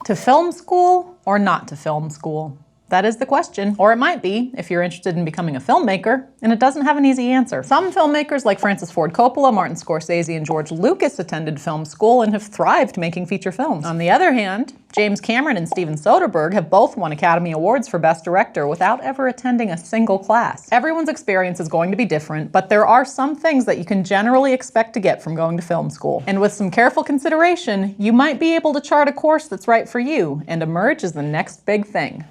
To film school or not to film school? That is the question. Or it might be, if you're interested in becoming a filmmaker, and it doesn't have an easy answer. Some filmmakers like Francis Ford Coppola, Martin Scorsese, and George Lucas attended film school and have thrived making feature films. On the other hand, James Cameron and Steven Soderbergh have both won Academy Awards for Best Director without ever attending a single class. Everyone's experience is going to be different, but there are some things that you can generally expect to get from going to film school. And with some careful consideration, you might be able to chart a course that's right for you and emerge as the next big thing.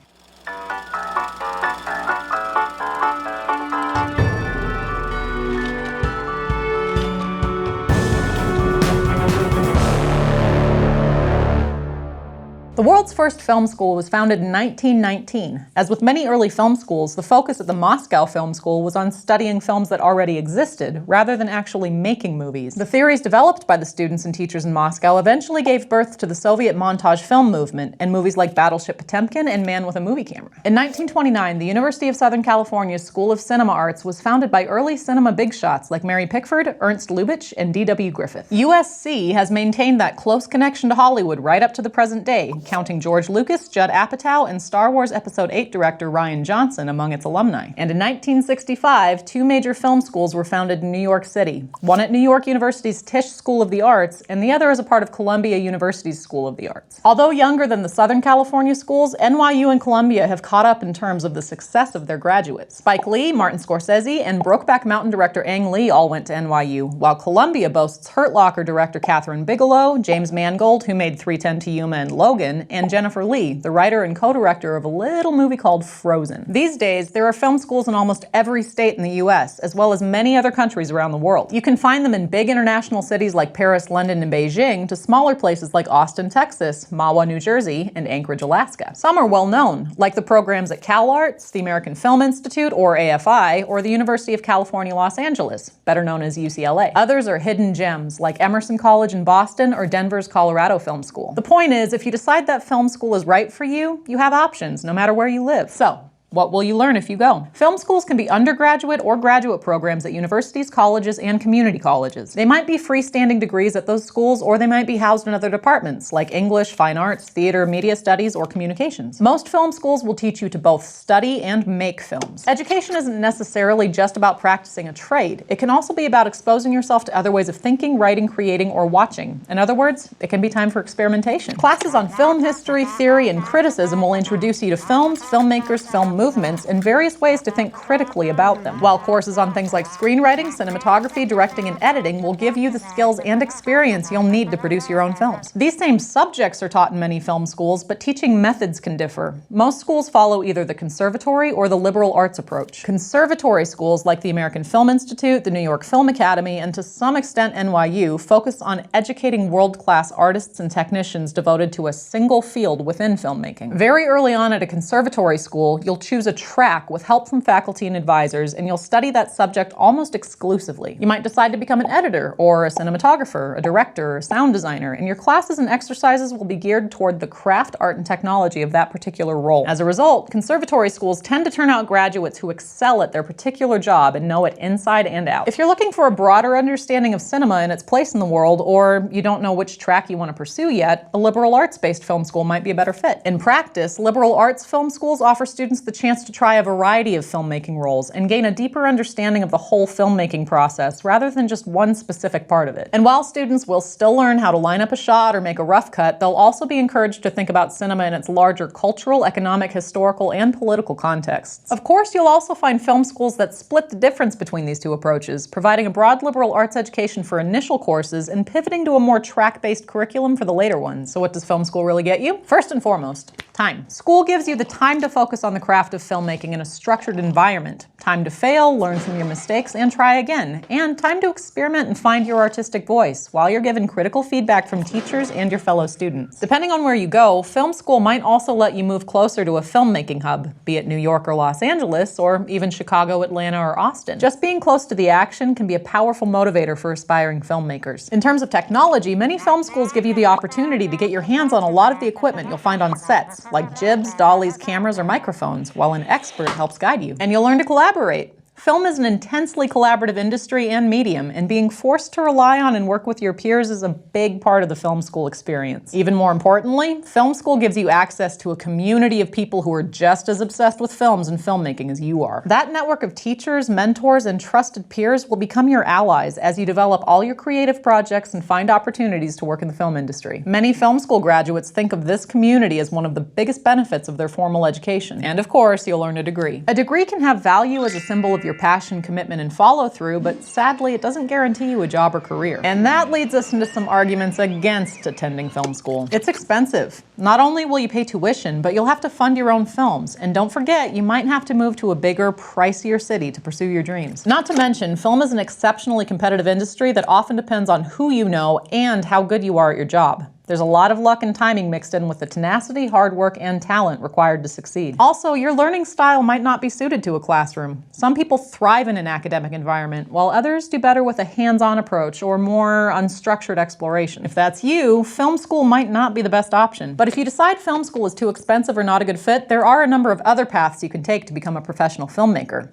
The world's first film school was founded in 1919. As with many early film schools, the focus at the Moscow Film School was on studying films that already existed, rather than actually making movies. The theories developed by the students and teachers in Moscow eventually gave birth to the Soviet montage film movement and movies like Battleship Potemkin and Man with a Movie Camera. In 1929, the University of Southern California's School of Cinema Arts was founded by early cinema big shots like Mary Pickford, Ernst Lubitsch, and D.W. Griffith. USC has maintained that close connection to Hollywood right up to the present day, counting George Lucas, Judd Apatow, and Star Wars Episode VIII director Rian Johnson among its alumni. And in 1965, two major film schools were founded in New York City, one at New York University's Tisch School of the Arts, and the other as a part of Columbia University's School of the Arts. Although younger than the Southern California schools, NYU and Columbia have caught up in terms of the success of their graduates. Spike Lee, Martin Scorsese, and Brokeback Mountain director Ang Lee all went to NYU, while Columbia boasts Hurt Locker director Kathryn Bigelow, James Mangold, who made 3:10 to Yuma and Logan, and Jennifer Lee, the writer and co-director of a little movie called Frozen. These days, there are film schools in almost every state in the US, as well as many other countries around the world. You can find them in big international cities like Paris, London, and Beijing, to smaller places like Austin, Texas, Mahwah, New Jersey, and Anchorage, Alaska. Some are well known, like the programs at CalArts, the American Film Institute, or AFI, or the University of California, Los Angeles, better known as UCLA. Others are hidden gems, like Emerson College in Boston or Denver's Colorado Film School. The point is, if you decide that film school is right for you, you have options no matter where you live. So, what will you learn if you go? Film schools can be undergraduate or graduate programs at universities, colleges, and community colleges. They might be freestanding degrees at those schools, or they might be housed in other departments, like English, fine arts, theater, media studies, or communications. Most film schools will teach you to both study and make films. Education isn't necessarily just about practicing a trade. It can also be about exposing yourself to other ways of thinking, writing, creating, or watching. In other words, it can be time for experimentation. Classes on film history, theory, and criticism will introduce you to films, filmmakers, film movements, and various ways to think critically about them, while courses on things like screenwriting, cinematography, directing, and editing will give you the skills and experience you'll need to produce your own films. These same subjects are taught in many film schools, but teaching methods can differ. Most schools follow either the conservatory or the liberal arts approach. Conservatory schools like the American Film Institute, the New York Film Academy, and to some extent NYU focus on educating world-class artists and technicians devoted to a single field within filmmaking. Very early on at a conservatory school, you'll choose a track with help from faculty and advisors, and you'll study that subject almost exclusively. You might decide to become an editor, or a cinematographer, a director, or a sound designer, and your classes and exercises will be geared toward the craft, art, and technology of that particular role. As a result, conservatory schools tend to turn out graduates who excel at their particular job and know it inside and out. If you're looking for a broader understanding of cinema and its place in the world, or you don't know which track you want to pursue yet, a liberal arts-based film school might be a better fit. In practice, liberal arts film schools offer students the chance to try a variety of filmmaking roles and gain a deeper understanding of the whole filmmaking process rather than just one specific part of it. And while students will still learn how to line up a shot or make a rough cut, they'll also be encouraged to think about cinema in its larger cultural, economic, historical, and political contexts. Of course, you'll also find film schools that split the difference between these two approaches, providing a broad liberal arts education for initial courses and pivoting to a more track-based curriculum for the later ones. So what does film school really get you? First and foremost, time. School gives you the time to focus on the craft of filmmaking in a structured environment, time to fail, learn from your mistakes, and try again, and time to experiment and find your artistic voice while you're given critical feedback from teachers and your fellow students. Depending on where you go, film school might also let you move closer to a filmmaking hub, be it New York or Los Angeles, or even Chicago, Atlanta, or Austin. Just being close to the action can be a powerful motivator for aspiring filmmakers. In terms of technology, many film schools give you the opportunity to get your hands on a lot of the equipment you'll find on sets, like jibs, dollies, cameras, or microphones, while an expert helps guide you. And you'll learn to collaborate. Film is an intensely collaborative industry and medium, and being forced to rely on and work with your peers is a big part of the film school experience. Even more importantly, film school gives you access to a community of people who are just as obsessed with films and filmmaking as you are. That network of teachers, mentors, and trusted peers will become your allies as you develop all your creative projects and find opportunities to work in the film industry. Many film school graduates think of this community as one of the biggest benefits of their formal education. And of course, you'll earn a degree. A degree can have value as a symbol of your passion, commitment, and follow-through, but sadly, it doesn't guarantee you a job or career. And that leads us into some arguments against attending film school. It's expensive. Not only will you pay tuition, but you'll have to fund your own films. And don't forget, you might have to move to a bigger, pricier city to pursue your dreams. Not to mention, film is an exceptionally competitive industry that often depends on who you know and how good you are at your job. There's a lot of luck and timing mixed in with the tenacity, hard work, and talent required to succeed. Also, your learning style might not be suited to a classroom. Some people thrive in an academic environment, while others do better with a hands-on approach or more unstructured exploration. If that's you, film school might not be the best option. But if you decide film school is too expensive or not a good fit, there are a number of other paths you can take to become a professional filmmaker.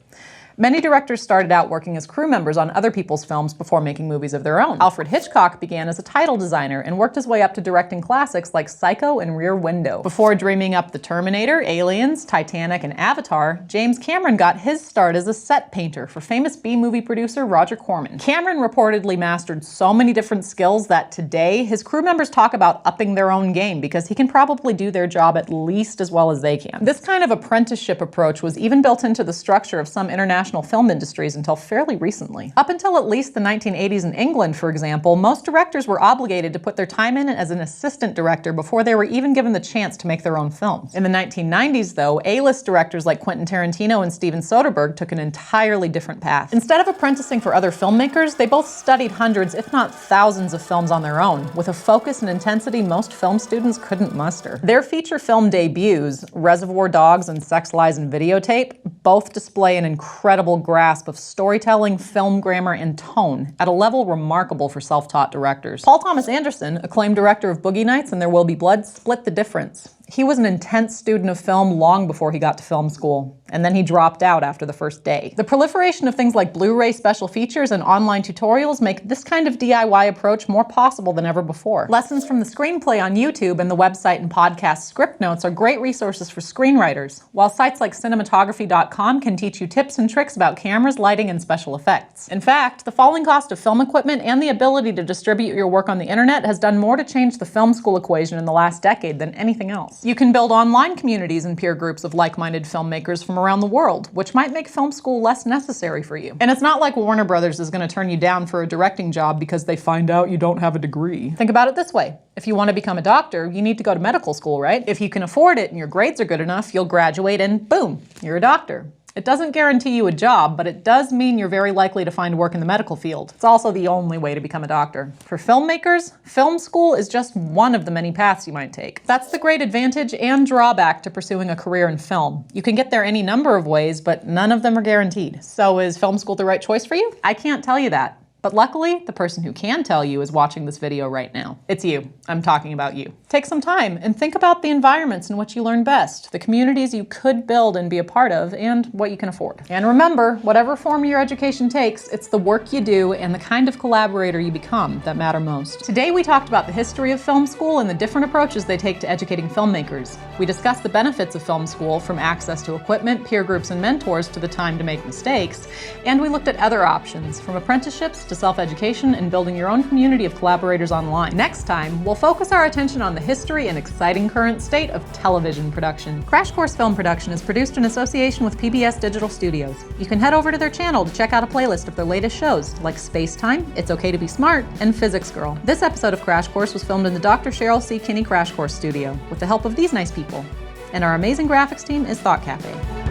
Many directors started out working as crew members on other people's films before making movies of their own. Alfred Hitchcock began as a title designer and worked his way up to directing classics like Psycho and Rear Window. Before dreaming up The Terminator, Aliens, Titanic, and Avatar, James Cameron got his start as a set painter for famous B-movie producer Roger Corman. Cameron reportedly mastered so many different skills that today, his crew members talk about upping their own game because he can probably do their job at least as well as they can. This kind of apprenticeship approach was even built into the structure of some international film industries until fairly recently. Up until at least the 1980s in England, for example, most directors were obligated to put their time in as an assistant director before they were even given the chance to make their own films. In the 1990s, though, A-list directors like Quentin Tarantino and Steven Soderbergh took an entirely different path. Instead of apprenticing for other filmmakers, they both studied hundreds, if not thousands, of films on their own, with a focus and intensity most film students couldn't muster. Their feature film debuts, Reservoir Dogs and Sex, Lies, and Videotape, both display an incredible grasp of storytelling, film grammar, and tone at a level remarkable for self-taught directors. Paul Thomas Anderson, acclaimed director of Boogie Nights and There Will Be Blood, split the difference. He was an intense student of film long before he got to film school, and then he dropped out after the first day. The proliferation of things like Blu-ray special features and online tutorials make this kind of DIY approach more possible than ever before. Lessons from the Screenplay on YouTube and the website and podcast Script Notes are great resources for screenwriters, while sites like cinematography.com can teach you tips and tricks about cameras, lighting, and special effects. In fact, the falling cost of film equipment and the ability to distribute your work on the internet has done more to change the film school equation in the last decade than anything else. You can build online communities and peer groups of like-minded filmmakers from around the world, which might make film school less necessary for you. And it's not like Warner Brothers is going to turn you down for a directing job because they find out you don't have a degree. Think about it this way. If you want to become a doctor, you need to go to medical school, right? If you can afford it and your grades are good enough, you'll graduate and boom, you're a doctor. It doesn't guarantee you a job, but it does mean you're very likely to find work in the medical field. It's also the only way to become a doctor. For filmmakers, film school is just one of the many paths you might take. That's the great advantage and drawback to pursuing a career in film. You can get there any number of ways, but none of them are guaranteed. So is film school the right choice for you? I can't tell you that. But luckily, the person who can tell you is watching this video right now. It's you. I'm talking about you. Take some time and think about the environments in which you learn best, the communities you could build and be a part of, and what you can afford. And remember, whatever form your education takes, it's the work you do and the kind of collaborator you become that matter most. Today we talked about the history of film school and the different approaches they take to educating filmmakers. We discussed the benefits of film school, from access to equipment, peer groups, and mentors to the time to make mistakes. And we looked at other options, from apprenticeships to self-education and building your own community of collaborators online. Next time, we'll focus our attention on the history and exciting current state of television production. Crash Course Film Production is produced in association with PBS Digital Studios. You can head over to their channel to check out a playlist of their latest shows, like Space Time, It's Okay to Be Smart, and Physics Girl. This episode of Crash Course was filmed in the Dr. Cheryl C. Kinney Crash Course studio with the help of these nice people. And our amazing graphics team is Thought Cafe.